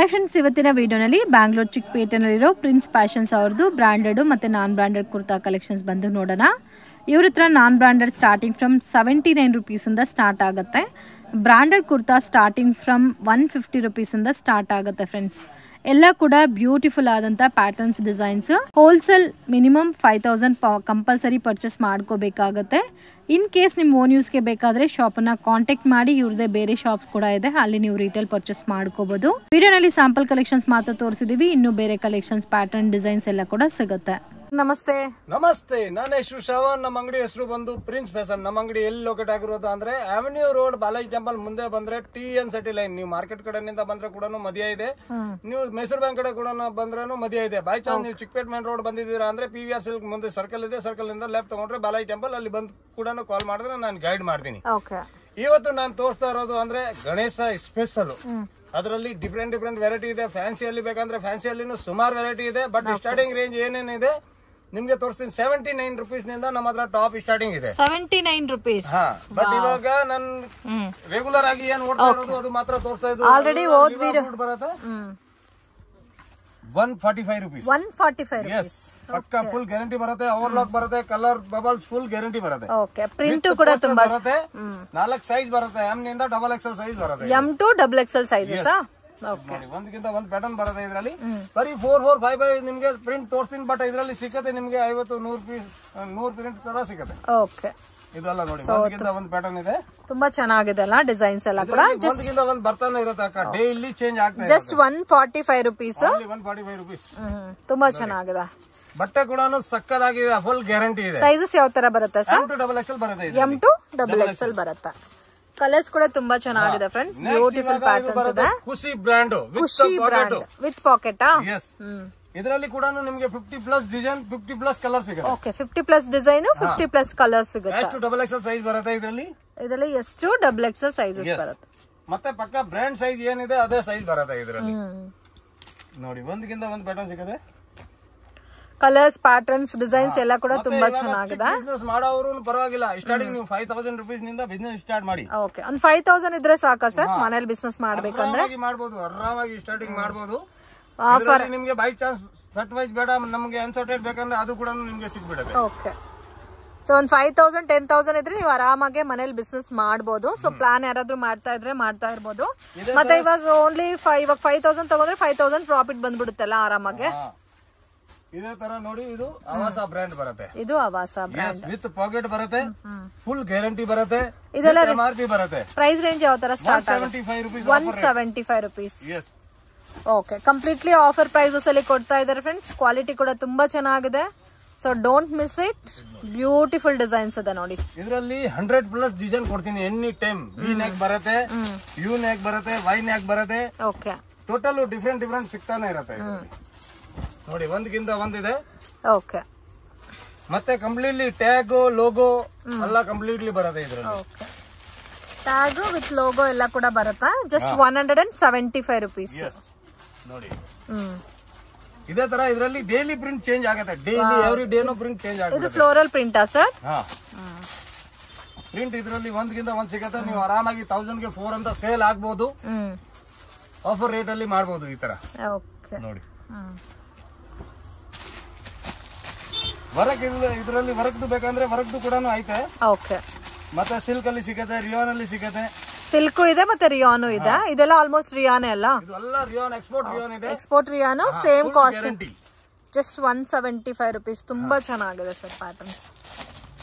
Hi friends, ಇವತ್ತಿನ ವಿಡಿಯೋನಲ್ಲಿ ಬ್ಯಾಂಗ್ಳೂರ್ ಚಿಕ್ಕಪೇಟೆನಲ್ಲಿರೋ ಪ್ರಿನ್ಸ್ ಫ್ಯಾಷನ್ಸ್ ಅವ್ರದ್ದು ಬ್ರಾಂಡೆಡ್ ಮತ್ತು ನಾನ್ ಬ್ರಾಂಡೆಡ್ ಕುರ್ತಾ ಕಲೆಕ್ಷನ್ಸ್ ಬಂದು ನೋಡೋಣ. ಇವ್ರ ಹತ್ರ non branded starting from 79 rupees start ಆಗುತ್ತೆ. Branded kurta starting from 150 rupees start ಆಗುತ್ತೆ ಫ್ರೆಂಡ್ಸ್. ಎಲ್ಲ ಕೂಡ ಬ್ಯೂಟಿಫುಲ್ ಆದಂಥ patterns, designs. Wholesale minimum 5000 compulsory purchase ಮಾಡ್ಕೋಬೇಕಾಗತ್ತೆ. ಇನ್ ಕೇಸ್ ನಿಮ್ಮ ಓನ್ ಯೂಸ್ಗೆ ಬೇಕಾದರೆ ಶಾಪನ್ನು ಕಾಂಟ್ಯಾಕ್ಟ್ ಮಾಡಿ. ಇವ್ರದೇ ಬೇರೆ ಶಾಪ್ಸ್ ಕೂಡ ಇದೆ, ಅಲ್ಲಿ ನೀವು ರಿಟೇಲ್ ಪರ್ಚೇಸ್ ಮಾಡ್ಕೋಬಹುದು. ವಿಡಿಯೋನಲ್ಲಿ ಸ್ಯಾಂಪಲ್ ಕಲೆಕ್ಷನ್ಸ್ ಮಾತ್ರ ತೋರಿಸಿದೀವಿ, ಇನ್ನು ಬೇರೆ ಕಲೆಕ್ಷನ್ಸ್, ಪ್ಯಾಟರ್ನ್, ಡಿಸೈನ್ಸ್ ಎಲ್ಲ ಕೂಡ ಸಿಗುತ್ತೆ. ನಮಸ್ತೆ. ನನ್ನ ಹೆಸರು ಶ್ರವಣ್. ನಮ್ಮ ಅಂಗಡಿ ಹೆಸರು ಬಂದು ಪ್ರಿನ್ಸ್ ಫ್ಯಾಷನ್. ನಮ್ಮ ಅಂಗಡಿ ಎಲ್ಲಿ ಲೊಕೇಟ್ ಆಗಿರೋದು ಅಂದ್ರೆ ಅವೆನ್ಯೂ ರೋಡ್, ಬಾಲಾಜಿ ಟೆಂಪಲ್ ಮುಂದೆ ಬಂದ್ರೆ TN ಸಿಟಿ ಲೈನ್. ನೀವು ಮಾರ್ಕೆಟ್ ಕಡೆಯಿಂದ ಬಂದ್ರೆ ಕೂಡ ಮಧ್ಯ ಇದೆ, ನೀವು ಮೈಸೂರು ಬ್ಯಾಂಕ್ ಕಡೆ ಕೂಡ ಬಂದ್ರೂ ಮಧ್ಯ ಇದೆ. ಬೈ ಚಾನ್ಸ್ ನೀವು ಚಿಕ್ಕಪೇಟೆ ಮೇನ್ ರೋಡ್ ಬಂದಿದ್ದೀರಾ ಅಂದ್ರೆ PVR ಸಿಲ್ಕ್ ಮುಂದೆ ಸರ್ಕಲ್ ಇದೆ, ಸರ್ಕಲ್ ಇಂದ ಲೆಫ್ಟ್ ತಗೊಂಡ್ರೆ ಬಾಲಾಜಿ ಟೆಂಪಲ್, ಅಲ್ಲಿ ಬಂದು ಕೂಡ ಕಾಲ್ ಮಾಡಿದ್ರೆ ನಾನು ಗೈಡ್ ಮಾಡ್ತೀನಿ. ಇವತ್ತು ನಾನು ತೋರಿಸ್ತಾ ಇರೋದು ಅಂದ್ರೆ ಗಣೇಶ ಸ್ಪೆಷಲ್. ಅದರಲ್ಲಿ ಡಿಫ್ರೆಂಟ್ ವೆರೈಟಿ ಇದೆ. ಫ್ಯಾನ್ಸಿಯಲ್ಲಿ ಬೇಕಂದ್ರೆ ಫ್ಯಾನ್ಸಿಯಲ್ಲಿನೂ ಸುಮಾರು ವೆರೈಟಿ ಇದೆ. ಬಟ್ ಸ್ಟಾರ್ಟಿಂಗ್ ರೇಂಜ್ ಏನೇನಿದೆ ನಿಮ್ಗೆ ತೋರಿಸ್ತೀನಿ. 79 rupees ನಿಂದ ನಮ್ಮ ಹತ್ರ ಟಾಪ್ ಸ್ಟಾರ್ಟಿಂಗ್ ಇದೆ. 79 rupees. ಬಟ್ ಇವಾಗ ನಾನು ರೆಗ್ಯುಲರ್ ಆಗಿ ಏನ್ ನೋಡ್ತಾ ಇರೋದು ಅದು ಮಾತ್ರ ತೋರಿಸ್ತಾ ಇದ್ದು. ಆಲ್ರೆಡಿ ಓದ್ ವಿಡಿಯೋ ಬರುತ್ತೆ 145 rupees. 145 rupees. ಎಸ್, ಪಕ್ಕಾ ಫುಲ್ ಗ್ಯಾರಂಟಿ ಬರುತ್ತೆ. ಓವರ್ಲಾಕ್ ಬರುತ್ತೆ, ಕಲರ್ ಬಬಲ್ಸ್ ಫುಲ್ ಗ್ಯಾರಂಟಿ ಬರುತ್ತೆ. ಓಕೆ, ಪ್ರಿಂಟ್ ಕೂಡ ತುಂಬಾ ಬರುತ್ತೆ. 4 ಸೈಜ್ ಬರುತ್ತೆ. M ನಿಂದ XXL ಸೈಜ್ ಬರುತ್ತೆ. M to XXL sizes. ಒಂದಕ್ಕಿಂತ ಒಂದ್ ಪ್ಯಾಟರ್ನ್ ಬರುತ್ತೆ ಇದರಲ್ಲಿ. ಬರೀ 4, 4, 5, 5 ನಿಮ್ಗೆ ಪ್ರಿಂಟ್ ತೋರಿಸ್ತೀನಿ. ಬಟ್ ಇದರಲ್ಲಿ ಸಿಕ್ಕತ್ತೆ ನಿಮ್ಗೆ 50-100 ಪ್ರಿಂಟ್ ತರ ಸಿಕ್ಕತ್ತೆ. ಓಕೆ, ಇದೆಲ್ಲ ನೋಡಿ ಒಂದಕ್ಕಿಂತ ಒಂದ್ ಪ್ಯಾಟರ್ನ್ ಇದೆ. ತುಂಬಾ ಚೆನ್ನಾಗಿದೆ ಅಲ್ಲ, ಡಿಸೈನ್ಸ್ ಎಲ್ಲ ಕೂಡ. ಒಂದಕ್ಕಿಂತ ಒಂದ್ ಬರ್ತಾನೆ ಇರುತ್ತೆ ಅಕ್ಕ, ಡೈಲಿ ಚೇಂಜ್ ಆಗ್ತಾ ಇದೆ. Just 145 rupees. 145 rupees. ತುಂಬಾ ಚೆನ್ನಾಗಿದೆ. ಬಟ್ಟೆ ಕೂಡ ಸಕ್ಕದಾಗಿದೆ, ಫುಲ್ ಗ್ಯಾರಂಟಿ ಇದೆ. ಸೈಜಸ್ ಯಾವ ತರ ಬರುತ್ತೆ ಸರ್? M to XXL ಬರುತ್ತೆ. M to XXL ಬರುತ್ತೆ. ಕಲರ್ಸ್ ಕೂಡ ತುಂಬಾ ಚೆನ್ನಾಗಿದೆ ಫ್ರೆಂಡ್ಸ್. ಬ್ಯೂಟಿಫುಲ್ ಪ್ಯಾಟರ್ನ್ಸ್ ಇದೆ. ಖುಷಿ ಬ್ರ್ಯಾಂಡ್ ವಿತ್ ಪಾಕೆಟ್. ಇದರಲ್ಲಿ ಕೂಡ ನಿಮಗೆ 50+ ಡಿಸೈನ್, 50+ ಕಲರ್ ಸಿಗುತ್ತೆ. ಓಕೆ, 50+ ಡಿಸೈನ್, 50+ ಕಲರ್ ಸಿಗುತ್ತೆ. ಎಷ್ಟು XXL ಸೈಜ್ ಬರುತ್ತೆ ಇದರಲ್ಲಿ. ಎಷ್ಟು XXL ಸೈಜಸ್ ಬರುತ್ತೆ. ಮತ್ತೆ ಪಕ್ಕ ಬ್ರ್ಯಾಂಡ್ ಸೈಜ್ ಏನಿದೆ ಅದೇ ಸೈಜ್ ಬರುತ್ತೆ ಇದರಲ್ಲಿ. ನೋಡಿ ಒಂದಕ್ಕಿಂತ ಒಂದು ಪ್ಯಾಟರ್ನ್ ಸಿಗುತ್ತೆ. ಕಲರ್ಸ್, ಪ್ಯಾಟರ್ನ್ಸ್, ಡಿಸೈನ್ಸ್ ಎಲ್ಲ ಕೂಡ ತುಂಬಾ ಚೆನ್ನಾಗಿದೆ. ಬಿಸಿನೆಸ್ ಮಾಡೋರು ಪರವಾಗಿಲ್ಲ, ಸ್ಟಾರ್ಟಿಂಗ್ ನೀವು 5000 rupees ನಿಂದ ಬಿಸಿನೆಸ್ ಸ್ಟಾರ್ಟ್ ಮಾಡಿ. ಓಕೆ, ಒಂದು 5000 ಇದ್ರೆ ಸಾಕಾ ಸರ್ ಮನೇಲಿ ಬಿಸಿನೆಸ್ ಮಾಡ್ಬೇಕಂದ್ರೆ? ಮಾಡಬಹುದು, ಆರಾಮಾಗಿ ಸ್ಟಾರ್ಟಿಂಗ್ ಮಾಡಬಹುದು. ನಿಮ್ಗೆ ಬೈ ಚಾನ್ಸ್ ಸೆಟ್ ವೈಸ್ ಬೇಡ, ನಮ್ಗೆ ಅನ್ಸರ್ಟೆಡ್ ಬೇಕಂದ್ರೆ ಅದು ಕೂಡ ನಿಮ್ಗೆ ಸಿಕ್ಬಿಡುತ್ತೆ. ಓಕೆ, ಸೊ ಒಂದು 5000, 10,000 ಇದ್ರೆ ನೀವು ಆರಾಮಾಗಿ ಮನೇಲಿ ಬಿಸ್ನೆಸ್ ಮಾಡಬಹುದು. ಸೊ ಪ್ಲಾನ್ ಯಾರಾದ್ರೂ ಮಾಡ್ತಾ ಇದ್ರೆ ಮಾಡ್ತಾ ಇರ್ಬೋದು. ಮತ್ತೆ ಇವಾಗ ಓನ್ಲಿ 5000 ತಗೊಂಡ್ರೆ 5000 ಪ್ರಾಫಿಟ್ ಬಂದ್ಬಿಡುತ್ತಲ್ಲ ಆರಾಮಾಗಿ. ಇದೇ ತರ ನೋಡಿ, ಇದು ಆವಾಸ ಬ್ರ್ಯಾಂಡ್ ಬರುತ್ತೆ. ಇದು ಆವಾಸ ಬ್ರ್ಯಾಂಡ್ ವಿತ್ ಪಾಕೆಟ್ ಬರುತ್ತೆ, ಫುಲ್ ಗ್ಯಾರಂಟಿ ಬರುತ್ತೆ. ಇದೆಲ್ಲ MRP ಬರುತ್ತೆ. ಪ್ರೈಸ್ ರೇಂಜ್ ಯಾವ ತರ start? 175 rupees. 175 rupees. Yes. Okay, completely offer prices ಅಲ್ಲಿ ಕೊಡ್ತಾ ಇದ್ದಾರೆ ಫ್ರೆಂಡ್ಸ್. ಕ್ವಾಲಿಟಿ ಕೂಡ ತುಂಬಾ ಚೆನ್ನಾಗಿದೆ. So don't miss it. Beautiful designs ಇದೆ ನೋಡಿ. ಇದರಲ್ಲಿ 100+ ಡಿಸೈನ್ ಕೊಡ್ತೀನಿ ಎನಿ ಟೈಮ್. V ನೆಕ್ ಬರುತ್ತೆ, U ನೆಕ್ ಬರುತ್ತೆ, Y ನೆಕ್ ಬರುತ್ತೆ. ಓಕೆ, ಟೋಟಲ್ ಡಿಫ್ರೆಂಟ್ ಸಿಗ್ತಾನೆ ಇರುತ್ತೆ. ನೋಡಿ ಒಂದಕ್ಕಿಂತ ಒಂದಿದೆ. ಓಕೆ, ಮತ್ತೆ ಕಂಪ್ಲೀಟ್ಲಿ ಟ್ಯಾಗ್, ಲೋಗೋ ಎಲ್ಲ ಕಂಪ್ಲೀಟ್ಲಿ ಬರುತ್ತೆ ಇದರಲ್ಲಿ. ಓಕೆ, ಟ್ಯಾಗ್ ವಿತ್ ಲೋಗೋ ಎಲ್ಲ ಕೂಡ ಬರುತ್ತೆ. Just 175 rupees. ನೋಡಿ ಇದೇ ತರ ಇದರಲ್ಲಿ ಡೈಲಿ ಪ್ರಿಂಟ್ ಚೇಂಜ್ ಆಗುತ್ತೆ. ಡೈಲಿ ಎವ್ರಿ ಡೇನೂ ಪ್ರಿಂಟ್ ಚೇಂಜ್ ಆಗುತ್ತೆ. ಇದು ಫ್ಲೋರಲ್ ಪ್ರಿಂಟಾ ಸರ್? ಪ್ರಿಂಟ್ ಇದರಲ್ಲಿ ಒಂದಕ್ಕಿಂತ ಒಂದ್ ಸಿಗುತ್ತೆ. ನೀವು ಆರಾಮಾಗಿ 1000 ಗೆ 4 ಅಂತ ಸೇಲ್ ಆಗ್ಬಹುದು. ಆಫರ್ ರೇಟ್ ಅಲ್ಲಿ ಮಾಡಬಹುದು ಈ ತರ. ನೋಡಿ ವರ್ಕ್ ಇದರಲ್ಲಿ ವರ್ಕ್ದು ಬೇಕಂದ್ರೆ ವರ್ಕ್ದು ಕೂಡ ಐತೆ. ಓಕೆ, ಮತ್ತೆ ಸಿಲ್ಕ್ ಅಲ್ಲಿ ಸಿಗುತ್ತೆ, ರಿಯಾನ್ ಅಲ್ಲಿ ಸಿಗುತ್ತೆ. ಸಿಲ್ಕ್ ಇದೆ ಮತ್ತೆ ರಿಯಾನು ಇದೆ. ಇದೆಲ್ಲ ಆಲ್ಮೋಸ್ಟ್ ರಿಯಾನ್ ಅಲ್ಲ? ಇದೆಲ್ಲ ರಿಯಾನ್, ಎಕ್ಸ್ಪೋರ್ಟ್ ರಿಯಾನ್ ಇದೆ. Export rayon same cost. Just 175 rupees. ತುಂಬಾ ಚೆನ್ನಾಗಿದೆ ಸರ್ ಪ್ಯಾಟರ್ನ್ಸ್.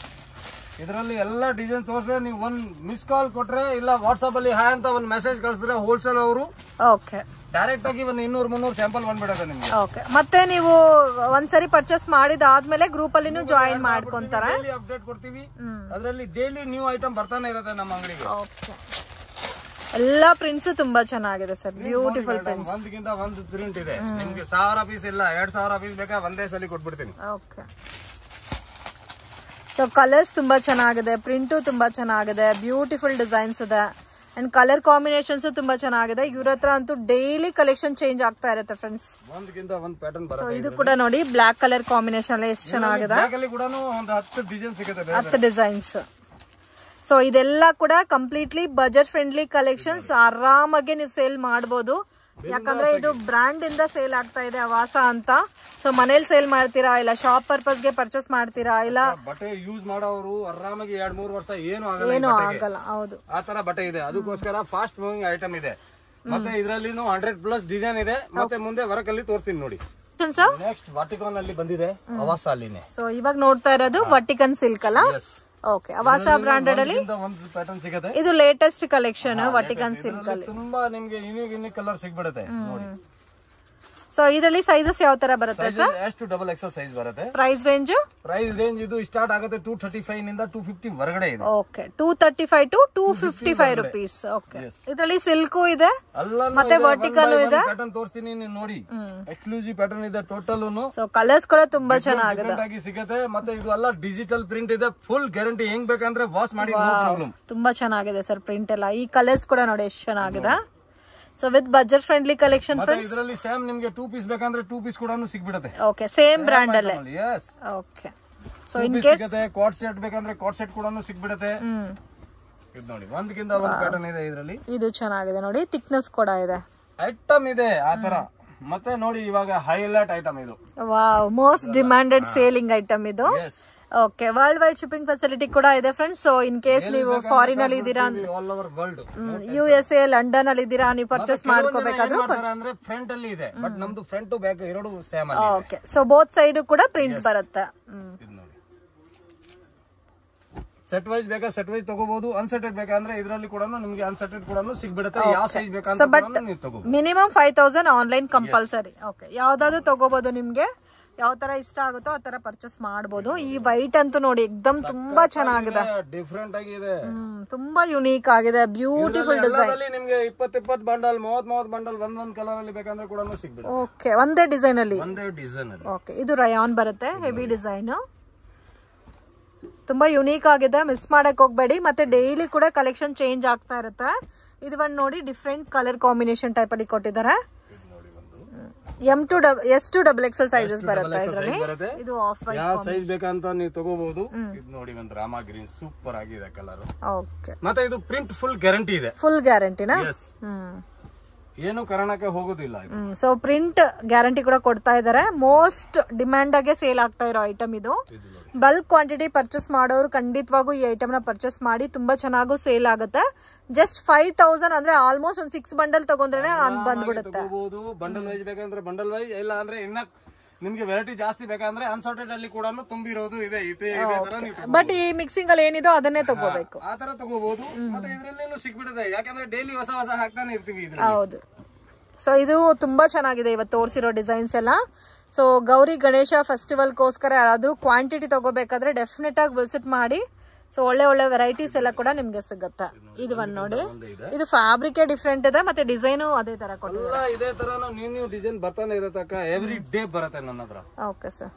ಇದರಲ್ಲಿ ಎಲ್ಲ ಡಿಸೈನ್ ತೋರಿಸಿದ್ರೆ ನೀವು ಒಂದ್ ಮಿಸ್ ಕಾಲ್ ಕೊಟ್ರೆ ಇಲ್ಲ ವಾಟ್ಸ್ಆಪ್ ಅಲ್ಲಿ ಹಾಯ್ ಅಂತ ಒಂದ್ ಮೆಸೇಜ್ ಕಳಿಸಿದ್ರೆ ಹೋಲ್ಸೇಲ್ ಅವರು ಓಕೆ ಡೈರೆಕ್ಟ್ ಆಗಿ ಒಂದು 200-300 ಸ್ಯಾಂಪಲ್ ಬಂದ್ಬಿಡುತ್ತೆ ನಿಮ್ಗೆ. ಓಕೆ, ಮತ್ತೆ ನೀವು ಒಂದ್ಸರಿ ಪರ್ಚೇಸ್ ಮಾಡಿದಾದ್ಮೇಲೆ ಗ್ರೂಪ್ ಅಲ್ಲಿ ಜಾಯಿನ್ ಮಾಡ್ಕೊಂತಾರೆ. ಅಪ್ಡೇಟ್ ಕೊಡ್ತೀವಿ, ಅದರಲ್ಲಿ ಡೈಲಿ ನ್ಯೂ ಐಟಮ್ ಬರ್ತಾನೆ ಇರುತ್ತೆ ನಮ್ಮ ಅಂಗಡಿಗೆ. ಓಕೆ, ಎಲ್ಲ ಪ್ರಿಂಟ್ಸ್ ತುಂಬಾ ಚೆನ್ನಾಗಿದೆ ಸರ್. Beautiful prints. ಒಂದಕ್ಕಿಂತ ಒಂದು ಪ್ರಿಂಟ್ ಇದೆ. ನಿಮ್ಗೆ 1000 ಪೀಸ್ ಇಲ್ಲ 2000 ಪೀಸ್ ಬೇಕಾ ಒಂದೇ ಸಲ ಕೊಟ್ಬಿಡ್ತೀನಿ. ಓಕೆ, ಸೊ ಕಲರ್ಸ್ ತುಂಬಾ ಚೆನ್ನಾಗಿದೆ, ಪ್ರಿಂಟು ತುಂಬಾ ಚೆನ್ನಾಗಿದೆ, ಬ್ಯೂಟಿಫುಲ್ ಡಿಸೈನ್ಸ್ ಇದೆ. ಅಂಡ್ ಕಲರ್ ಕಾಂಬಿನೇಷನ್ಸ್ ತುಂಬಾ ಚೆನ್ನಾಗಿದೆ. ಇವ್ರ ಹತ್ರ ಅಂತೂ ಡೈಲಿ ಕಲೆಕ್ಷನ್ ಚೇಂಜ್ ಆಗ್ತಾ ಇರುತ್ತೆ ಫ್ರೆಂಡ್ಸ್. ಒಂದಕ್ಕಿಂತ ಒಂದು ಪ್ಯಾಟರ್ನ್ ಬರುತ್ತೆ. ಇದು ಕೂಡ ನೋಡಿ, ಬ್ಲಾಕ್ ಕಲರ್ ಕಾಂಬಿನೇಷನ್ ಎಷ್ಟು ಚೆನ್ನಾಗಿದೆ. 10 ಡಿಸೈನ್ಸ್. ಸೊ ಇದೆಲ್ಲ ಕೂಡ ಕಂಪ್ಲೀಟ್ಲಿ ಬಜೆಟ್ ಫ್ರೆಂಡ್ಲಿ ಕಲೆಕ್ಷನ್ಸ್. ಆರಾಮಾಗಿ ನೀವು ಸೇಲ್ ಮಾಡಬಹುದು. ಯಾಕಂದ್ರೆ ಇದು ಬ್ರಾಂಡ್ ಇಂದ ಸೇಲ್ ಆಗ್ತಾ ಇದೆ ಅವಾಸ ಅಂತ. ಸೊ ಮನೇಲಿ ಸೇಲ್ ಮಾಡ್ತೀರಾ ಇಲ್ಲ ಶಾಪ್ ಪರ್ಪಸ್ ಗೆ ಪರ್ಚೇಸ್ ಮಾಡ್ತೀರಾ ಇಲ್ಲ ಬಟ್ಟೆ ಯೂಸ್ ಮಾಡೋರು ಆರಾಮಾಗಿ 2-3 ವರ್ಷ ಏನು ಆಗಲ್ಲ. ಹೌದು, ಆ ತರ ಬಟ್ಟೆ ಇದೆ. ಅದಕ್ಕೋಸ್ಕರ ಫಾಸ್ಟ್ ಮೂವಿಂಗ್ ಐಟಮ್ ಇದೆ. ಮತ್ತೆ ಇದರಲ್ಲಿ 100+ ಡಿಸೈನ್ ಇದೆ. ಮತ್ತೆ ಮುಂದೆ ವರ್ಕ್ ಅಲ್ಲಿ ತೋರಿಸ್ತೀನಿ ನೋಡಿ. ನೆಕ್ಸ್ಟ್ ವಾಟಿಕಾನ್ ಅಲ್ಲಿ ಬಂದಿದೆ ಅವಾಸ ಅಲ್ಲಿನೇ. ಸೊ ಇವಾಗ ನೋಡ್ತಾ ಇರೋದು ವಾಟಿಕನ್ ಸಿಲ್ಕ್ ಅಲ್ಲ. ಓಕೆ, ಅವಾಸ ಬ್ರಾಂಡೆಡ್ ಅಲ್ಲಿ ಒಂದು ಪ್ಯಾಟರ್ನ್ ಸಿಗುತ್ತೆ. ಇದು ಲೇಟೆಸ್ಟ್ ಕಲೆಕ್ಷನ್ ವಾಟಿಕನ್ ಸಿಲ್ಕ್ ಅಲ್ಲಿ. ತುಂಬಾ ನಿಮಗೆ ಯೂನಿಕ್ ಕಲರ್ ಸಿಗ್ಬಿಡುತ್ತೆ ನೋಡಿ. ಸೊ ಇದರಲ್ಲಿ ಸೈಜಸ್ ಯಾವ ತರ ಬರುತ್ತೆ sir? S to XXL size ಬರುತ್ತೆ. ಪ್ರೈಸ್ ರೇಂಜ್ ಇದು ಸ್ಟಾರ್ಟ್ ಆಗುತ್ತೆ 235 ನಿಂದ 250 ಹೊರಗಡೆ ಇದೆ. Okay, 235 to 255 rupees. ಓಕೆ, ಇದರಲ್ಲಿ ಸಿಲ್ಕ್ ಇದೆ ಮತ್ತೆ ವರ್ಟಿಕಲ್ ಇದೆ. ಪ್ಯಾಟರ್ನ್ ತೋರಿಸ್ತೀನಿ ನೀವು ನೋಡಿ. ಎಕ್ಸ್ಕ್ಲೂಸಿವ್ ಪ್ಯಾಟರ್ನ್ ಇದೆ ಟೋಟಲ್. ಸೊ ಕಲರ್ಸ್ ಕೂಡ ತುಂಬಾ ಚೆನ್ನಾಗಿದೆ ಸಿಗುತ್ತೆ. ಮತ್ತೆ ಇದು ಎಲ್ಲ ಡಿಜಿಟಲ್ ಪ್ರಿಂಟ್ ಇದೆ. Full guarantee. ಹೆಂಗ್ ಬೇಕಂದ್ರೆ ವಾಶ್ ಮಾಡಿ ನೋ ಪ್ರಾಬ್ಲಮ್. ತುಂಬಾ ಚೆನ್ನಾಗಿದೆ ಸರ್ ಪ್ರಿಂಟ್ ಎಲ್ಲ. ಈ ಕಲರ್ಸ್ ಕೂಡ ನೋಡಿ ಎಷ್ಟು ಚೆನ್ನಾಗಿದೆ. So with budget friendly collection friends. ಇದರಲ್ಲಿ ಸೇಮ್ ನಿಮಗೆ 2 ಪೀಸ್ ಬೇಕಂದ್ರೆ 2 ಪೀಸ್ ಕೂಡ ಸಿಗ್ಬಿಡುತ್ತೆ. ಓಕೆ, ಸೇಮ್ ಬ್ರಾಂಡ್ ಅಲ್ಲೇ. Okay, so in case coat set ಬೇಕಂದ್ರೆ ಕೋಟ್ ಸೆಟ್ ಕೂಡ ಸಿಗ್ಬಿಡುತ್ತೆ. ಇದು ನೋಡಿ, ಒಂದಕ್ಕಿಂತ ಒಂದು ಪ್ಯಾಟರ್ನ್ ಇದೆ ಇದರಲ್ಲಿ. ಇದು ಚೆನ್ನಾಗಿದೆ ನೋಡಿ, ಥಿಕ್ನೆಸ್ ಕೂಡ ಇದೆ. ಐಟಮ್ ಇದೆ ಆ ತರ. ಮತ್ತೆ ನೋಡಿ ಇವಾಗ ಹೈಲೈಟ್ ಐಟಮ್ ಇದು. Wow, most demanded selling item ಇದು. Okay, world wide shipping facility ಕೂಡ ಇದೆ ಫ್ರೆಂಡ್ಸ್. ಸೊ ಇನ್ ಕೇಸ್ ನೀವು ಫಾರಿನ್ ಅಲ್ಲಿ ಇದ್ದೀರಾ, USA, ಲಂಡನ್ ಅಲ್ಲಿ ಇದ್ದೀರಾ, ನೀವು ಪರ್ಚೇಸ್ ಮಾಡ್ಕೋಬೇಕಾದ್ರೂ ಫ್ರಂಟ್ ಅಲ್ಲಿ ಇದೆ. ಬಟ್ ನಮ್ದು ಫ್ರಂಟ್ ಟು ಬ್ಯಾಕ್ ಎರಡು same. Okay, so both side ಕೂಡ ಪ್ರಿಂಟ್ ಬರುತ್ತೆ. ಸೆಟ್ ವೈಸ್ ಬೇಕಾ ಸೆಟ್ ವೈಸ್ ತಗೋಬಹುದು. ಅನ್ಸೆಟೆಡ್ ಬೇಕಂದ್ರೆ ಇದರಲ್ಲಿ ಕೂಡ ನಿಮಗೆ ಅನ್ಸೆಟೆಡ್ ಕೂಡ ಸಿಗ್ಬಿಡುತ್ತೆ. ಯಾವ ಸೈಜ್ ಬೇಕಂದ್ರೆ ನೀವು ತಗೋಬಹುದು. Minimum 5000 online compulsory. ಓಕೆ, ಯಾವ್ದಾದ್ರು ತಗೋಬಹುದು. ನಿಮ್ಗೆ ಯಾವ ತರ ಇಷ್ಟ ಆಗುತ್ತೋ ಆ ತರ ಪರ್ಚೇಸ್ ಮಾಡಬಹುದು. ಈ ವೈಟ್ ಅಂತೂ ನೋಡಿ ಎಕ್ದಮ್ ತುಂಬಾ ಚೆನ್ನಾಗಿದೆ, ಡಿಫರೆಂಟ್ ಆಗಿದೆ, ತುಂಬಾ ಯುನೀಕ್ ಆಗಿದೆ, ಬ್ಯೂಟಿಫುಲ್ ಡಿಸೈನ್. ನಿಮ್ಗೆ 20 ಬಂಡಲ್ 30 ಬಂಡಲ್ ಒಂದೊಂದ್ ಕಲರ್ ಅಲ್ಲಿ ಬೇಕಂದ್ರೆ ಕೂಡ ಸಿಗ್ಬಿಡುತ್ತೆ. ಓಕೆ, ಒಂದೇ ಡಿಸೈನ್ ಅಲ್ಲಿ. ಓಕೆ, ಇದು ರಯಾನ್ ಬರುತ್ತೆ, ಹೆವಿ ಡಿಸೈನ್, ತುಂಬಾ ಯುನೀಕ್ ಆಗಿದೆ. ಮಿಸ್ ಮಾಡಕ್ ಹೋಗ್ಬೇಡಿ. ಮತ್ತೆ ಡೈಲಿ ಕೂಡ ಕಲೆಕ್ಷನ್ ಚೇಂಜ್ ಆಗ್ತಾ ಇರುತ್ತೆ. ಇದು ಒಂದು ನೋಡಿ ಡಿಫ್ರೆಂಟ್ ಕಲರ್ ಕಾಂಬಿನೇಷನ್ ಟೈಪ್ ಅಲ್ಲಿ ಕೊಟ್ಟಿದ್ದಾರೆ. S to XXL ಸೈಜಸ್ ಬರುತ್ತೆ ಇದರಲ್ಲಿ. ಇದು ಆಫ್ ವೈಟ್ ಯಾವ ಸೈಜ್ ಬೇಕಂತ ನೀವು ತಗೋಬಹುದು. ಇದು ನೋಡಿ ಒಂದು ರಾಮಾ ಗ್ರೀನ್ ಸೂಪರ್ ಆಗಿದೆ ಕಲರ್. ಓಕೆ, ಮತ್ತೆ ಇದು ಪ್ರಿಂಟ್ ಫುಲ್ ಗ್ಯಾರಂಟಿ ಇದೆ. ಫುಲ್ ಗ್ಯಾರಂಟಿನಾ? ಏನು ಕಾರಣಕ್ಕೆ ಹೋಗೋದಿಲ್ಲ. ಸೊ ಪ್ರಿಂಟ್ ಗ್ಯಾರಂಟಿ ಕೂಡ ಕೊಡ್ತಾ ಇದ್ದಾರೆ. ಮೋಸ್ಟ್ ಡಿಮ್ಯಾಂಡ್ ಆಗಿ ಸೇಲ್ ಆಗ್ತಾ ಇರೋ ಐಟಮ್ ಇದು. ಬಲ್ಕ್ ಕ್ವಾಂಟಿಟಿ ಪರ್ಚೇಸ್ ಮಾಡೋರು ಖಂಡಿತವಾಗೂ ಈ ಐಟಮ್ ನ ಪರ್ಚೇಸ್ ಮಾಡಿ. ತುಂಬಾ ಚೆನ್ನಾಗೂ ಸೇಲ್ ಆಗುತ್ತೆ. ಜಸ್ಟ್ 5000 ಅಂದ್ರೆ ಆಲ್ಮೋಸ್ಟ್ ಒಂದು 6 ಬಂಡಲ್ ತಗೊಂಡ್ರೆ ಬಂದ್ಬಿಡುತ್ತೆ. ಬಂಡಲ್ ವೈಸ್ ಬೇಕಂದ್ರೆ ಬಂಡಲ್ ವೈಸ್, ಇಲ್ಲ ಅಂದ್ರೆ ಇನ್ನ ನಿಮ್ಗೆ ವೆರೈಟಿ ಜಾಸ್ತಿ ಬೇಕಂದ್ರೆ ಅನ್ಸಾರ್ಟೆಡ್ ಅಲ್ಲಿ ಕೂಡ ತುಂಬಿರೋದು ಇದೆ. ಬಟ್ ಈ ಮಿಕ್ಸಿಂಗ್ ಅಲ್ಲಿ ಏನಿದೋ ಅದನ್ನೇ ತಗೋಬೇಕು. ಆ ತರ ತಗೋಬಹುದು. ಮತ್ತೆ ಇದ್ರಲ್ಲಿ ಸಿಗ್ಬಿಡುತ್ತೆ. ಯಾಕಂದ್ರೆ ಡೈಲಿ ಹೊಸ ಹಾಕ್ತಾನೆ ಇರ್ತೀವಿ. ಹೌದು. ಸೊ ಇದು ತುಂಬಾ ಚೆನ್ನಾಗಿದೆ ಇವತ್ತು ತೋರಿಸಿರೋ ಡಿಸೈನ್ಸ್ ಎಲ್ಲ. ಸೊ ಗೌರಿ ಗಣೇಶ ಫೆಸ್ಟಿವಲ್ಗೋಸ್ಕರ ಯಾರಾದ್ರೂ ಕ್ವಾಂಟಿಟಿ ತಗೋಬೇಕಾದ್ರೆ ಡೆಫಿನೆಟ್ ಆಗಿ ವಿಸಿಟ್ ಮಾಡಿ. ಸೊ ಒಳ್ಳೆ ಒಳ್ಳೆ ವೆರೈಟೀಸ್ ಎಲ್ಲ ಕೂಡ ನಿಮ್ಗೆ ಸಿಗುತ್ತೆ. ಇದು ಒಂದು ನೋಡಿ, ಇದು ಫ್ಯಾಬ್ರಿಕ್ ಡಿಫ್ರೆಂಟ್ ಇದೆ, ಮತ್ತೆ ಡಿಸೈನು ಅದೇ ತರ ಕೊಟ್ಟಿದ್ದಾರೆ. ಇದೇ ತರ ನ್ಯೂ ಡಿಸೈನ್ ಬರ್ತಾನೆ ಇರತಕ್ಕ ಎವ್ರಿ ಡೇ ಬರುತ್ತೆ ನನ್ನ ಹತ್ರ. ಓಕೆ ಸರ್,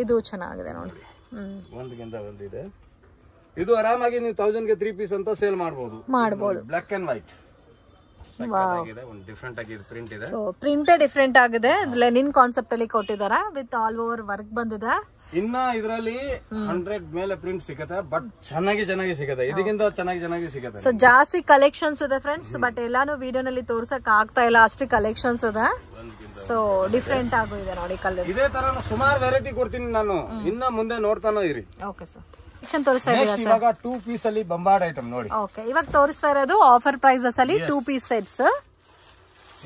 ಇದು ಚೆನ್ನಾಗಿದೆ ನೋಡಿ. ಒಂದಕ್ಕಿಂತ ಒಂದಿದೆ. ಇದು ಆರಾಮಾಗಿ ನೀವು 1000 ಗೆ 3 ಪೀಸ್ ಅಂತ ಸೇಲ್ ಮಾಡಬಹುದು. ಬ್ಲಾಕ್ ಅಂಡ್ ವೈಟ್ ಡಿಫ್ರೆಂಟ್ ಆಗಿದೆ. ಪ್ರಿಂಟ್ ಇದೆ. ಸೊ ಪ್ರಿಂಟ್ ಡಿಫ್ರೆಂಟ್ ಆಗಿದೆ. ಲೆನಿನ್ ಕಾನ್ಸೆಪ್ಟ್ ಅಲ್ಲಿ ಕೊಟ್ಟಿದ್ದಾರೆ ವಿತ್ ಆಲ್ ಓವರ್ ವರ್ಕ್ ಬಂದಿದೆ. ಇನ್ನ ಇದರಲ್ಲಿ 100 ಮೇಲೆ ಪ್ರಿಂಟ್ ಸಿಗುತ್ತೆ. ಬಟ್ ಚೆನ್ನಾಗಿ ಸಿಗುತ್ತೆ. ಇದಕ್ಕಿಂತ ಚೆನ್ನಾಗಿ ಸಿಗುತ್ತೆ. ಸೊ ಜಾಸ್ತಿ ಕಲೆಕ್ಷನ್ಸ್ ಇದೆ ಫ್ರೆಂಡ್ಸ್. ಬಟ್ ಎಲ್ಲಾನು ವಿಡಿಯೋನಲ್ಲಿ ತೋರ್ಸಕ್ ಆಗ್ತಾ ಇಲ್ಲ, ಅಷ್ಟು ಕಲೆಕ್ಷನ್ಸ್ ಇದೆ. ಸೊ ಡಿಫ್ರೆಂಟ್ ಆಗು ಇದೆ ನೋಡಿ ಕಲರ್. ಇದೇ ತರ ಸುಮಾರು ವೆರೈಟಿ ಕೊಡ್ತೀನಿ ನಾನು. ಇನ್ನ ಮುಂದೆ ನೋಡ್ತಾನೋ ಇರಿ. ಓಕೆ ಸರ್, ಇವಾಗ 2 ಪೀಸ್ ಅಲ್ಲಿ ಬಂಬಾರ್ಡ್ ಐಟಮ್ ನೋಡಿ. ಓಕೆ, ಇವಾಗ ತೋರಿಸ್ತಾ ಇರೋದು ಆಫರ್ ಪ್ರೈಸಸ್ ಅಲ್ಲಿ 2 ಪೀಸ್ ಸೆಟ್ಸ್.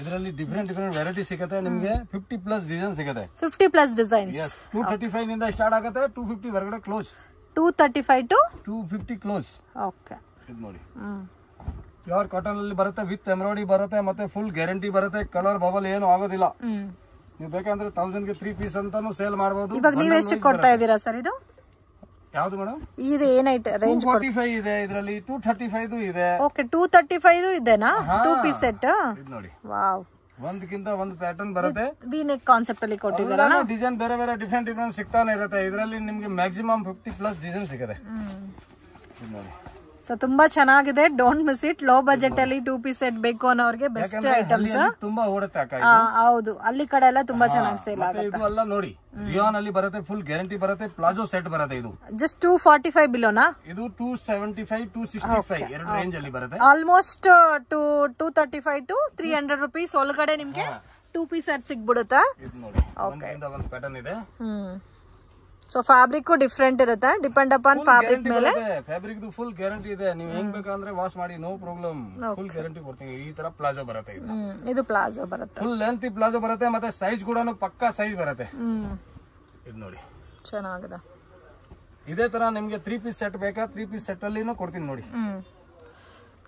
ಇದರಲ್ಲಿ ಡಿಫರೆಂಟ್ ವೆರೈಟಿ ಸಿಗುತ್ತೆ ನಿಮಗೆ. 50+ ಡಿಸೈನ್ ಸಿಗುತ್ತೆ. 50+ ಡಿಸೈನ್ಸ್. 235 ನಿಂದ ಸ್ಟಾರ್ಟ್ ಆಗುತ್ತೆ. 250 ಹೊರಗಡೆ ಕ್ಲೋಸ್. 235 to 250 close. ಓಕೆ, ಇದು ನೋಡಿ ಪ್ಯೂರ್ ಕಾಟನ್ ಅಲ್ಲಿ ಬರುತ್ತೆ. ವಿತ್ ಎಂಬ್ರಾಯ್ಡರಿ ಬರುತ್ತೆ. ಮತ್ತೆ ಫುಲ್ ಗ್ಯಾರಂಟಿ ಬರುತ್ತೆ. ಕಲರ್ ಬಬಲ್ ಏನು ಆಗೋದಿಲ್ಲ. ನೀವು ಬೇಕಂದ್ರೆ 1000 ಗೆ 3 ಪೀಸ್ ಅಂತಾನು ಸೇಲ್ ಮಾಡಬಹುದು. ಇವಾಗ ನೀವು ಎಷ್ಟು ಕೊಡ್ತಾ ಇದ್ದೀರಾ ಸರ್ ಇದು? ಯಾವುದು ಮೇಡಮ್? ಇದು ಏನೈತೆ ರೇಂಜ್? 245 ಇದೆ ಇದರಲ್ಲಿ. 235 ಇದೆ. ಓಕೆ, 235 ಇದೆನಾ 2 ಪೀಸ್ ಸೆಟ್? ಇದು ನೋಡಿ. ವಾವ್, ಒಂದಕ್ಕಿಂತ ಒಂದು ಪ್ಯಾಟರ್ನ್ ಬರುತ್ತೆ. ವಿ ನೆಕ್ ಕಾನ್ಸೆಪ್ಟ್ ಅಲ್ಲಿ ಕೊಟ್ಟಿದ್ದಾರಲ್ಲ. ಡಿಸೈನ್ ಬೇರೆ ಡಿಫರೆಂಟ್ ಸಿಗ್ತಾನೆ ಇರುತ್ತೆ. ಇದರಲ್ಲಿ ನಿಮಗೆ ಮ್ಯಾಕ್ಸಿಮಮ್ 50+ ಡಿಸೈನ್ ಸಿಗುತ್ತೆ. ಸೊ ತುಂಬಾ ಚೆನ್ನಾಗಿದೆ, don't miss it. Low budget ಅಲ್ಲಿ 2 ಪೀಸ್ ಸೆಟ್ ಬೇಕು ಅನ್ನೋರಿಗೆ ಬೆಸ್ಟ್ ಐಟಮ್ಸ್. ತುಂಬಾ ಓಡುತ್ತೆ ಅಕ್ಕ. ಹೌದು, ಅಲ್ಲಿ ಕಡೆ ಎಲ್ಲ ತುಂಬಾ ಚೆನ್ನಾಗಿ ಸೇಲ್ ಆಗುತ್ತೆ. ಇದು ಎಲ್ಲ ನೋಡಿ ರಿಯಾನ್ ಅಲ್ಲಿ ಬರುತ್ತೆ, ಫುಲ್ ಗ್ಯಾರಂಟಿ ಬರುತ್ತೆ. ಪ್ಲಾಜೋ ಸೆಟ್ ಬರುತ್ತೆ, ಇದು ಜಸ್ಟ್ 245 ಬಿಲೋನಾ? ಇದು 275 265 ಎರಡು ರೇಂಜ್ ಅಲ್ಲಿ ಬರುತ್ತೆ. ಆಲ್ಮೋಸ್ಟ್ 235 to 300 rupees ಒಳಗಡೆ ನಿಮ್ಗೆ 2 ಪೀಸ್ ಸೆಟ್ ಸಿಗ್ಬಿಡುತ್ತಾ? ಇದು ನೋಡಿ ಒಂದರಿಂದ ಒಂದು ಪ್ಯಾಟರ್ನ್ ಇದೆ. ಸೊ ಫ್ಯಾಬ್ರಿಕ್ ಡಿಫ್ರೆಂಟ್ ಇರುತ್ತೆ, ಡಿಪೆಂಡ್ ಅಪಾನ್ ಫ್ಯಾಬ್ರಿಕ್ ಮೇಲೆ. ಫ್ಯಾಬ್ರಿಕ್ ಫುಲ್ ಗ್ಯಾರಂಟಿ ಇದೆ, ನೀವು ಹೆಂಗ್ ಬೇಕಂದ್ರೆ ವಾಶ್ ಮಾಡಿ, ನೋ ಪ್ರಾಬ್ಲಮ್, ಫುಲ್ ಗ್ಯಾರಂಟಿ ಕೊಡ್ತೀನಿ. ಈ ತರ ಪ್ಲಾಜೋ ಬರುತ್ತೆ, ಇದು ಪ್ಲಾಜೋ ಬರುತ್ತೆ, ಫುಲ್ ಲೆಂತ್ ಪ್ಲಾಜೋ ಬರುತ್ತೆ, ಮತ್ತೆ ಸೈಜ್ ಕೂಡ ಪಕ್ಕಾ ಸೈಜ್ ಬರುತ್ತೆ. ಇದು ನೋಡಿ ಚೆನ್ನಾಗಿದೆ. ಇದೇ ತರ ನಿಮ್ಗೆ 3 ಪೀಸ್ ಸೆಟ್ ಬೇಕಾ? 3 ಪೀಸ್ ಸೆಟ್ ಅಲ್ಲಿನೂ ಕೊಡ್ತೀನಿ ನೋಡಿ.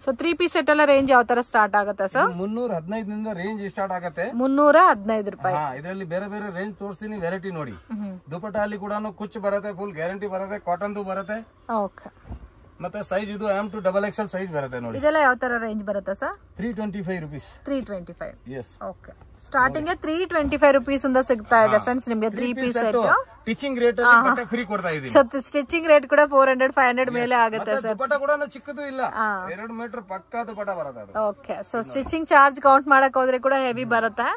ಸೊ 3 ಪೀಸ್ ಸೆಟ್ ಎಲ್ಲ ರೇಂಜ್ ಯಾವ ತರ ಸ್ಟಾರ್ಟ್ ಆಗುತ್ತೆ ಸರ್? 315 ನಿಂದ ರೇಂಜ್ ಸ್ಟಾರ್ಟ್ ಆಗುತ್ತೆ. 315 ರೂಪಾಯಿ. ಇದರಲ್ಲಿ ಬೇರೆ ಬೇರೆ ರೇಂಜ್ ತೋರಿಸ್ತೀನಿ, ವೆರೈಟಿ ನೋಡಿ. ದುಪಟ್ಟ ಅಲ್ಲಿ ಕೂಡ ಕುಚ್ಚು ಬರುತ್ತೆ, ಫುಲ್ ಗ್ಯಾರಂಟಿ ಬರುತ್ತೆ, ಕಾಟನ್ ಬರುತ್ತೆ. ಓಕೆ. ಮತ್ತೆ ಸೈಜ್ ಇದು M to XXL ಸೈಜ್ ಬರುತ್ತೆ ನೋಡಿ. ಇದೆಲ್ಲ ಯಾವ ತರ ರೇಂಜ್ ಬರುತ್ತೆ sir? 325 rupees. 325. Yes. Okay. Starting 325 rupees ಇಂದ ಸಿಗ್ತಾ ಇದೆ ಫ್ರೆಂಡ್ಸ್ ನಿಮಗೆ 3 ಪೀಸ್ ಸೆಟ್. ಟೀಚಿಂಗ್ ರೇಟ್ ಅಲ್ಲಿ ಬಟ್ಟೆ ಫ್ರೀ ಕೊಡ್ತಾ ಇದೀನಿ. ಸೊ ಸ್ಟಿಚಿಂಗ್ ರೇಟ್ ಕೂಡ 400 500 ಮೇಲೆ ಆಗುತ್ತೆ ಸರ್. ದುಪಟ್ಟ ಕೂಡ ಚಿಕ್ಕದು ಇಲ್ಲ, 2 ಮೀಟರ್ ಪಕ್ಕಾ ದುಪಟ್ಟ ಬರುತ್ತೆ ಅದು. Okay. So stitching charge count ಮಾಡಕ್ ಹೋದ್ರೆ ಕೂಡ ಹೆವಿ ಬರುತ್ತೆ.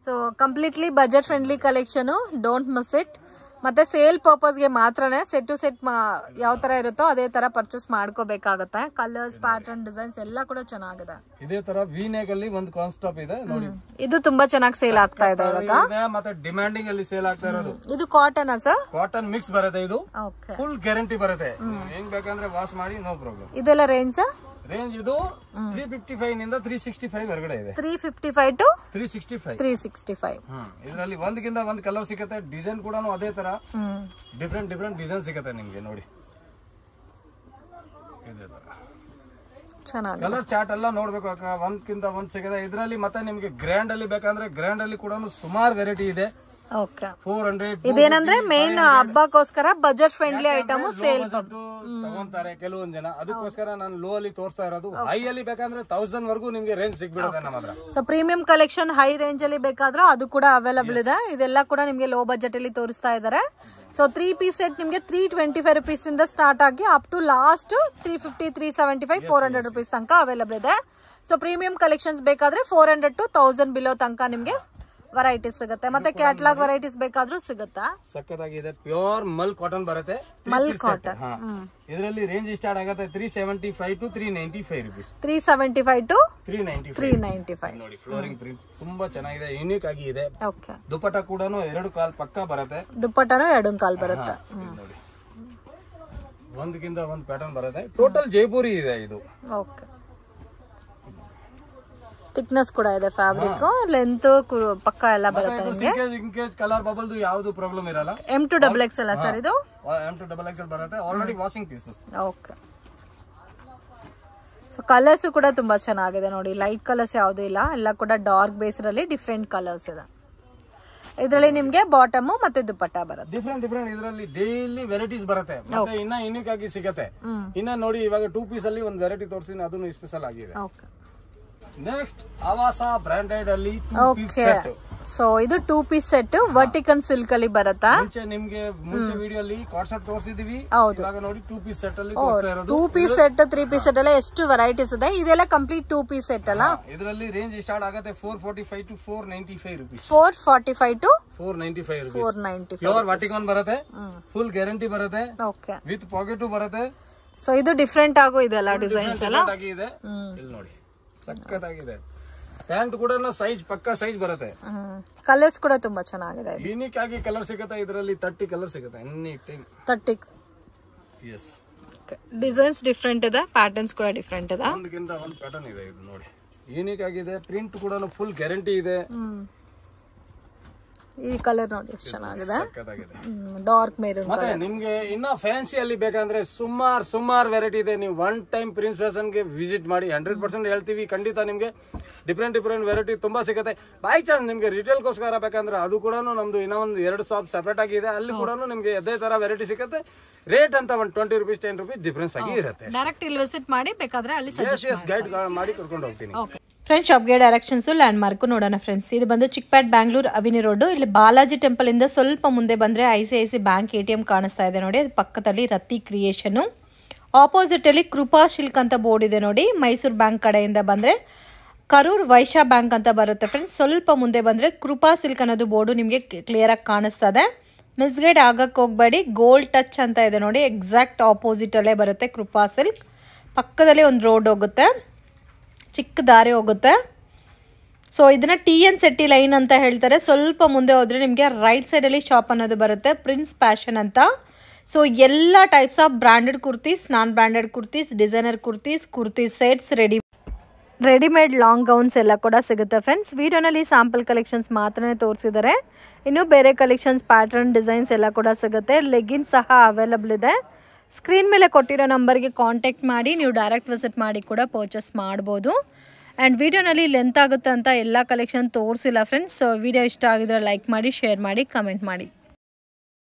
So completely budget friendly collection, don't miss it. ಮತ್ತೆ ಸೇಲ್ ಪರ್ಪಸ್ ಗೆ ಮಾತ್ರನೇ ಸೆಟ್ ಟು ಸೆಟ್ ಯಾವ ತರ ಇರುತ್ತೋ ಅದೇ ತರ ಪರ್ಚೇಸ್ ಮಾಡ್ಕೋಬೇಕಾಗತ್ತೆ. ಕಲರ್ಸ್, ಪ್ಯಾಟರ್ನ್, ಡಿಸೈನ್ಸ್ ಎಲ್ಲ ಕೂಡ ಚೆನ್ನಾಗಿದೆ. ಇದೇ ತರ ವಿ ನೆಕ್ ಅಲ್ಲಿ ಒಂದು ಕಾನ್ಸ್ಟಾಪ್ ಇದೆ ನೋಡಿ, ಇದು ತುಂಬಾ ಚೆನ್ನಾಗಿ ಸೇಲ್ ಆಗ್ತಾ ಇದೆ ಇವಾಗ. ಮತ್ತೆ ಡಿಮ್ಯಾಂಡಿಂಗ್ ಅಲ್ಲಿ ಸೇಲ್ ಆಗ್ತಾ ಇರೋದು. ಇದು ಕಾಟನ್ ಸರ್? ಕಾಟನ್ ಮಿಕ್ಸ್ ಬರುತ್ತೆ, ಇದು ಓಕೆ. ಫುಲ್ ಗ್ಯಾರಂಟಿ ಬರುತ್ತೆ, ಹೆಂಗ್ ಬೇಕಂದ್ರೆ ವಾಶ್ ಮಾಡಿ, ನೋ ಪ್ರಾಬ್ಲಮ್. ಇದೆಲ್ಲ ರೇಂಜ್ ರೇಂಜ್ ಇದು 355 ನಿಂದ 365 ಹೊರಗಡೆ ಇದೆ. 355 to 365. ಇದರಲ್ಲಿ ಒಂದಕ್ಕಿಂತ ಒಂದು ಕಲರ್ ಸಿಗುತ್ತೆ, ಡಿಸೈನ್ ಕೂಡ ಅದೇ ತರ ಡಿಫ್ರೆಂಟ್ ಡಿಸೈನ್ ಸಿಗುತ್ತೆ ನಿಮ್ಗೆ ನೋಡಿ. ಇದೇ ತರ ಚೆನ್ನಾಗಿ ಕಲರ್ ಚಾರ್ಟ್ ಎಲ್ಲ ನೋಡ್ಬೇಕು ಅಕ್ಕ, ಒಂದ್ಕಿಂತ ಒಂದ್ ಸಿಗುತ್ತೆ ಇದರಲ್ಲಿ. ಮತ್ತೆ ನಿಮ್ಗೆ ಗ್ರ್ಯಾಂಡ್ ಅಲ್ಲಿ ಬೇಕಂದ್ರೆ ಗ್ರ್ಯಾಂಡ್ ಅಲ್ಲಿ ಕೂಡ ಸುಮಾರು ವೆರೈಟಿ ಇದೆ. ಓಕೆ. 400 ಇದೇನಂದ್ರೆ ಮೇನ್ ಹಬ್ಬಕ್ಕೋಸ್ಕರ ಬಜೆಟ್ ಫ್ರೆಂಡ್ಲಿ ಐಟಮ್ ಸೇಲ್ ತಗೊಂತಾರೆ ಕೆಲವೊಂದ್ ಜನ, ಅದಕ್ಕೋಸ್ಕರ ನಾನು ಲೋ ಅಲ್ಲಿ ತೋರಿಸ್ತಾ ಇರೋದು. ಹೈ ಅಲ್ಲಿ ಬೇಕಂದ್ರೆ 1000 ವರ್ಗೂ ನಿಮ್ಗೆ ರೇಂಜ್ ಸಿಗ್ಬಿಡುತ್ತೆ ನಮ್ಮ ಹತ್ರ. So premium collection high range ಅಲ್ಲಿ ಬೇಕಾದ್ರೆ ಅದು ಕೂಡ ಅವೈಲಬಲ್ ಇದೆ. ಇದೆಲ್ಲ ಕೂಡ ನಿಮ್ಗೆ ಲೋ ಬಜೆಟ್ ಅಲ್ಲಿ ತೋರಿಸ್ತಾ ಇದಾರೆ. ಸೊ 3 ಪೀಸ್ ಸೆಟ್ ನಿಮ್ಗೆ 325 rupees ಇಂದ ಸ್ಟಾರ್ಟ್ ಆಗಿ ಅಪ್ ಟು ಲಾಸ್ಟ್ 350 375 400 rupees ತನಕ ಅವೈಲಬಲ್ ಇದೆ. ಸೊ ಪ್ರೀಮಿಯಂ ಕಲೆಕ್ಷನ್ಸ್ ಬೇಕಾದ್ರೆ 400 to 1000 ಬಿಲೋ ತನಕ ನಿಮ್ಗೆ ವೆರೈಟೀಸ್ ಸಿಗುತ್ತೆ. ಮತ್ತೆ ಕ್ಯಾಟಲಾಗ್ ವೆರೈಟೀಸ್ ಬೇಕಾದ್ರೂ ಸಿಗುತ್ತಾ? ಸಕ್ಕತ್ತಾಗಿದೆ, ಪ್ಯೂರ್ ಮಲ್ ಕಾಟನ್ ಬರುತ್ತೆ. ಮಲ್ ಕಾಟನ್ ಇದರಲ್ಲಿ ರೇಂಜ್ ಸ್ಟಾರ್ಟ್ ಆಗುತ್ತೆ 375 to 395 rupees. 375 to 395 ನೋಡಿ. ಫ್ಲೋರಿಂಗ್ ಪ್ರಿಂಟ್ ತುಂಬಾ ಚೆನ್ನಾಗಿದೆ, ಯೂನಿಕ್ ಆಗಿ ಇದೆ. ಓಕೆ. ದುಪಟ್ಟ ಕೂಡ 2 ಕಾಲ್ ಪಕ್ಕ ಬರುತ್ತೆ. ದುಪಟ್ಟನು 2 ಕಾಲ್ ಬರುತ್ತೆ ನೋಡಿ. ಒಂದಕ್ಕಿಂತ ಒಂದು ಪ್ಯಾಟರ್ನ್ ಬರುತ್ತೆ. ಟೋಟಲ್ ಜೈಪುರಿ ಇದೆ ಇದು. ಓಕೆ. ಥಿಕ್ನೆಸ್ ಕೂಡ ಇದೆ, ಫ್ಯಾಬ್ರಿಕ್ ಲೆಂತ್ ಪಕ್ಕ ಎಲ್ಲ ಬರುತ್ತೆ ನಿಮಗೆ. ಇನ್ ಕೇಸ್ ಕಲರ್ ಬಬಲ್ದು ಯಾವುದು ಪ್ರಾಬ್ಲಮ್ ಇರಲ್ಲ. M to XXL ಸರ್ ಇದು? M to XXL ಬರುತ್ತೆ, already washing pieces. Okay. So colours ಕೂಡ ತುಂಬಾ ಚೆನ್ನಾಗಿದೆ ನೋಡಿ, ಲೈಟ್ ಕಲರ್ಸ್ ಯಾವುದು ಇಲ್ಲ, ಎಲ್ಲ ಕೂಡ ಡಾರ್ಕ್ ಬೇಸ್ ಅಲ್ಲಿ ಡಿಫ್ರೆಂಟ್ ಕಲರ್ಸ್ ಇದೆ. ಇದರಲ್ಲಿ ನಿಮ್ಗೆ ಬಾಟಮ್ ಮತ್ತೆ ದುಪಟ್ಟ ಬರುತ್ತೆ. ಡಿಫ್ರೆಂಟ್ ಇದರಲ್ಲಿ ಡೈಲಿ ವೆರೈಟೀಸ್ ಬರುತ್ತೆ, ಮತ್ತೆ ಇನ್ನ ಯೂನಿಕ್ ಆಗಿ ಸಿಗುತ್ತೆ. ಇನ್ನ ನೋಡಿ ಇವಾಗ 2 ಪೀಸ್ ಅಲ್ಲಿ ಒಂದು ವೆರೈಟಿ ತೋರಿಸ್ತೀನಿ, ಅದನ್ನು ಸ್ಪೆಷಲ್ ಆಗಿದೆ. ಓಕೆ. ನೆಕ್ಸ್ಟ್ ಆವಾಸ ಬ್ರಾಂಡೆಡ್ ಅಲ್ಲಿ 2 ಪೀಸ್ ಸೆಟ್. ಸೊ ಇದು 2 ಪೀಸ್ ಸೆಟ್ ವರ್ಟಿಕಲ್ ಸಿಲ್ಕ್ ಅಲ್ಲಿ ಬರುತ್ತಾ? ಮುಂಚೆ ವಿಡಿಯೋ ಅಲ್ಲಿ ಕಾರ್ಡ್ ಸೆಟ್ ತೋರಿಸಿದೀವಿ, ಇವಾಗ ನೋಡಿ 2 ಪೀಸ್ ಸೆಟ್ ಅಲ್ಲಿ ತೋರಿಸ್ತಾ ಇರೋದು. 2 ಪೀಸ್ ಸೆಟ್ 3 ಪೀಸ್ ಸೆಟ್ ಎಲ್ಲ ಎಷ್ಟು ವೆರೈಟೀಸ್ ಇದೆ, ಇದೆಲ್ಲ ಕಂಪ್ಲೀಟ್ 2 ಪೀಸ್ ಸೆಟ್ ಅಲ್ಲ? ಇದರಲ್ಲಿ ರೇಂಜ್ ಸ್ಟಾರ್ಟ್ ಆಗುತ್ತೆ 445 to 495 rupees. 445 to 495 rupees. 495 pure vertical ಬರುತ್ತೆ, ಫುಲ್ ಗ್ಯಾರಂಟಿ ಬರುತ್ತೆ, ಓಕೆ, ವಿತ್ ಪಾಕೆಟ್ ಬರುತ್ತೆ. ಸೊ ಇದು ಡಿಫ್ರೆಂಟ್ ಆಗೋ ಇದೆಲ್ಲ ಡಿಸೈನ್ಸ್ ಎಲ್ಲ ಆಗಿದೆ. ಇಲ್ಲಿ ನೋಡಿ ಸಕ್ಕತ್ತಾಗಿದೆ. ಪ್ಯಾಂಟ್ ಕೂಡ ಸೈಜ್ ಪಕ್ಕ ಸೈಜ್ ಬರುತ್ತೆ. ಕಲರ್ಸ್ ಕೂಡ ತುಂಬಾ ಚೆನ್ನಾಗಿದೆ. ಯೂನಿಕ್ ಆಗಿ ಕಲರ್ ಸಿಗುತ್ತೆ ಇದರಲ್ಲಿ, 30 ಕಲರ್ ಸಿಗುತ್ತೆ any time. 30 yes. Designs different ಇದೆ, ಪ್ಯಾಟರ್ನ್ಸ್ ಕೂಡ ಡಿಫ್ರೆಂಟ್ ಇದೆ. ಒಂದಕ್ಕಿಂತ ಒಂದು ಪ್ಯಾಟರ್ನ್ ಇದೆ, ಇದು ನೋಡಿ ಯೂನಿಕ್ ಆಗಿದೆ. ಪ್ರಿಂಟ್ ಕೂಡ ಫುಲ್ ಗ್ಯಾರಂಟಿ ಇದೆ. ಈ ಕಲರ್ ನೋಡಿ ಎಷ್ಟು ಚೆನ್ನಾಗಿದೆ, ಡಾರ್ಕ್ ಮೆರೂನ್. ಮತ್ತೆ ನಿಮ್ಗೆ ಇನ್ನ ಫ್ಯಾನ್ಸಿ ಅಲ್ಲಿ ಬೇಕಂದ್ರೆ ಸುಮಾರ್ ವೆರೈಟಿ ಇದೆ. ನೀವು ಒನ್ ಟೈಮ್ ಪ್ರಿನ್ಸ್ ಫ್ಯಾಷನ್ ಗೆ ವಿಸಿಟ್ ಮಾಡಿ, 100% ಹೇಳ್ತೀವಿ, ಖಂಡಿತ ನಿಮ್ಗೆ ಡಿಫ್ರೆಂಟ್ ವೆರೈಟಿ ತುಂಬಾ ಸಿಗುತ್ತೆ. ಬೈ ಚಾನ್ಸ್ ನಿಮ್ಗೆ ರಿಟೇಲ್ ಗೋಸ್ಕರ ಬೇಕಂದ್ರೆ ಅದು ಕೂಡ ನಮ್ದು ಇನ್ನೂ ಒಂದು 2 ಶಾಪ್ ಸೆಪರೇಟ್ ಆಗಿದೆ, ಅಲ್ಲಿ ಕೂಡ ನಿಮ್ಗೆ ಅದೇ ತರ ವೆರೈಟಿ ಸಿಗುತ್ತೆ. ರೇಟ್ ಅಂತ ಒಂದು 20 rupees 10 rupees ಡಿಫ್ರೆನ್ಸ್ ಆಗಿ ಇರುತ್ತೆ. ಡೈರೆಕ್ಟ್ ಇಲ್ಲಿ ವಿಸಿಟ್ ಮಾಡಿ, ಬೇಕಾದ್ರೆ ಅಲ್ಲಿ ಗೈಡ್ ಮಾಡಿ ಕರ್ಕೊಂಡು ಹೋಗ್ತೀನಿ. ಫ್ರೆಂಡ್ಸ್ ಶಾಪ್ಗೆ ಡೈರೆಕ್ಷನ್ಸು ಲ್ಯಾಂಡ್ ಮಾರ್ಕು ನೋಡೋಣ ಫ್ರೆಂಡ್ಸ್. ಇದು ಬಂದು ಚಿಕ್ಪೇಟ್ ಬ್ಯಾಂಗ್ಳೂರ್ ಅವಿನಿ ರೋಡ್. ಇಲ್ಲಿ ಬಾಲಾಜಿ ಟೆಂಪಲ್ ಇಂದ ಸ್ವಲ್ಪ ಮುಂದೆ ಬಂದರೆ ICICI ಬ್ಯಾಂಕ್ ATM ಕಾಣಿಸ್ತಾ ಇದೆ ನೋಡಿ, ಅದು ಪಕ್ಕದಲ್ಲಿ ರತಿ ಕ್ರಿಯೇಷನು. ಆಪೋಸಿಟಲ್ಲಿ ಕೃಪಾ ಸಿಲ್ಕ್ ಅಂತ ಬೋರ್ಡ್ ಇದೆ ನೋಡಿ. ಮೈಸೂರು ಬ್ಯಾಂಕ್ ಕಡೆಯಿಂದ ಬಂದರೆ ಕರೂರ್ ವೈಶ್ಯ ಬ್ಯಾಂಕ್ ಅಂತ ಬರುತ್ತೆ ಫ್ರೆಂಡ್ಸ್. ಸ್ವಲ್ಪ ಮುಂದೆ ಬಂದರೆ ಕೃಪಾ ಸಿಲ್ಕ್ ಅನ್ನೋದು ಬೋರ್ಡು ನಿಮಗೆ ಕ್ಲಿಯರಾಗಿ ಕಾಣಿಸ್ತದೆ. ಮಿಸ್ಗೈಡ್ ಆಗಕ್ಕೆ ಹೋಗಬೇಡಿ. ಗೋಲ್ಡ್ ಟಚ್ ಅಂತ ಇದೆ ನೋಡಿ, ಎಕ್ಸಾಕ್ಟ್ ಆಪೋಸಿಟಲ್ಲೇ ಬರುತ್ತೆ ಕೃಪಾ ಸಿಲ್ಕ್. ಪಕ್ಕದಲ್ಲಿ ಒಂದು ರೋಡ್ ಹೋಗುತ್ತೆ, ಚಿಕ್ಕ ದಾರಿ ಹೋಗುತ್ತೆ. ಸೊ ಇದನ್ನು TN ಸೆಟ್ಟಿ ಲೈನ್ ಅಂತ ಹೇಳ್ತಾರೆ. ಸ್ವಲ್ಪ ಮುಂದೆ ಹೋದರೆ ನಿಮಗೆ ರೈಟ್ ಸೈಡಲ್ಲಿ ಶಾಪ್ ಅನ್ನೋದು ಬರುತ್ತೆ, ಪ್ರಿನ್ಸ್ ಫ್ಯಾಷನ್ ಅಂತ. ಸೊ ಎಲ್ಲ types of branded kurtis, non branded kurtis, designer kurtis, kurti sets, readymade long gowns ಎಲ್ಲ ಕೂಡ ಸಿಗುತ್ತೆ ಫ್ರೆಂಡ್ಸ್. ವಿಡಿಯೋನಲ್ಲಿ ಸ್ಯಾಂಪಲ್ ಕಲೆಕ್ಷನ್ಸ್ ಮಾತ್ರನೇ ತೋರಿಸಿದ್ದಾರೆ. ಇನ್ನು ಬೇರೆ ಕಲೆಕ್ಷನ್ಸ್, ಪ್ಯಾಟರ್ನ್, ಡಿಸೈನ್ಸ್ ಎಲ್ಲ ಕೂಡ ಸಿಗುತ್ತೆ. ಲೆಗಿನ್ಸ್ ಸಹ ಅವೈಲಬಲ್ ಇದೆ. ಸ್ಕ್ರೀನ್ ಮೇಲೆ ಕೊಟ್ಟಿರೋ ನಂಬರ್ಗೆ ಕಾಂಟ್ಯಾಕ್ಟ್ ಮಾಡಿ ನೀವು ಡೈರೆಕ್ಟ್ ವಿಸಿಟ್ ಮಾಡಿ ಕೂಡ ಪರ್ಚೇಸ್ ಮಾಡ್ಬೋದು. ಆ್ಯಂಡ್ ವಿಡಿಯೋನಲ್ಲಿ ಲೆಂತ್ ಆಗುತ್ತೆ ಅಂತ ಎಲ್ಲ ಕಲೆಕ್ಷನ್ ತೋರಿಸಿಲ್ಲ ಫ್ರೆಂಡ್ಸ್. ಸೊ ವಿಡಿಯೋ ಇಷ್ಟ ಆಗಿದ್ರೆ ಲೈಕ್ ಮಾಡಿ, ಶೇರ್ ಮಾಡಿ, ಕಮೆಂಟ್ ಮಾಡಿ.